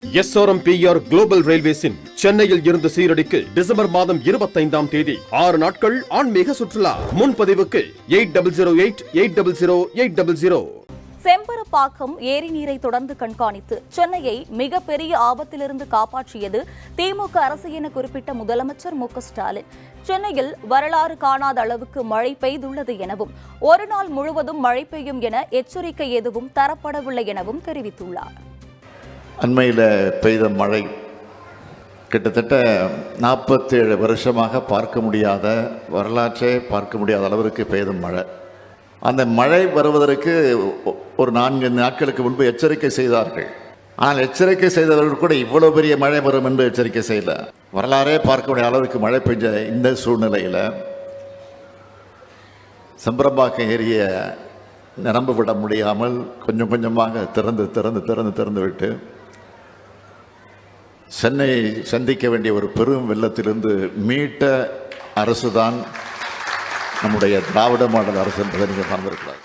SRMPR global ரயில்வேஸின் சென்னையில் இருந்து சீரடிக்கு December மாதம் 25ஆம் தேதி 6 நாட்கள் ஆன்மீக சுற்றுலா. முன்பதிவுக்கு 8008000800. செம்பரப்பாக்கம் ஏரி நீரை தொடர்ந்து கண்காணித்து சென்னையை மிகப்பெரிய ஆபத்திலிருந்து காப்பாற்றியது திமுக அரசு என குறிப்பிட்ட முதலமைச்சர் மு.க.ஸ்டாலின், சென்னையில் வரலாறு காணாத அளவுக்கு மழை பெய்துள்ளது எனவும் ஒரு நாள் முழுவதும் மழை பெய்யும் என எச்சரிக்கை எதுவும் தரப்படவில்லை எனவும் தெரிவித்துள்ளார். அண்மையில் பெய்த மழை கிட்டத்தட்ட 47 வருஷமாக பார்க்க முடியாத, வரலாற்றே பார்க்க முடியாத அளவிற்கு பெய்த மழை. அந்த மழை வருவதற்கு ஒரு 4 நாட்களுக்கு முன்பு எச்சரிக்கை செய்தார்கள். ஆனால் எச்சரிக்கை செய்தவர்கள் கூட இவ்வளவு பெரிய மழை வரும் என்று எச்சரிக்கை செய்யல. வரலாறே பார்க்க முடியாத அளவுக்கு மழை பெஞ்ச இந்த சூழ்நிலையில் செம்பரம்பாக்கம் ஏரியை நிரம்ப விட முடியாமல் கொஞ்சம் கொஞ்சமாக திறந்து விட்டு சென்னை சந்திக்க வேண்டிய ஒரு பெரும் வெள்ளத்திலிருந்து மீட்ட அரசுதான் நம்முடைய திராவிட மாடல் அரசு என்பதை நீங்கள் மறந்திருக்கிறார்.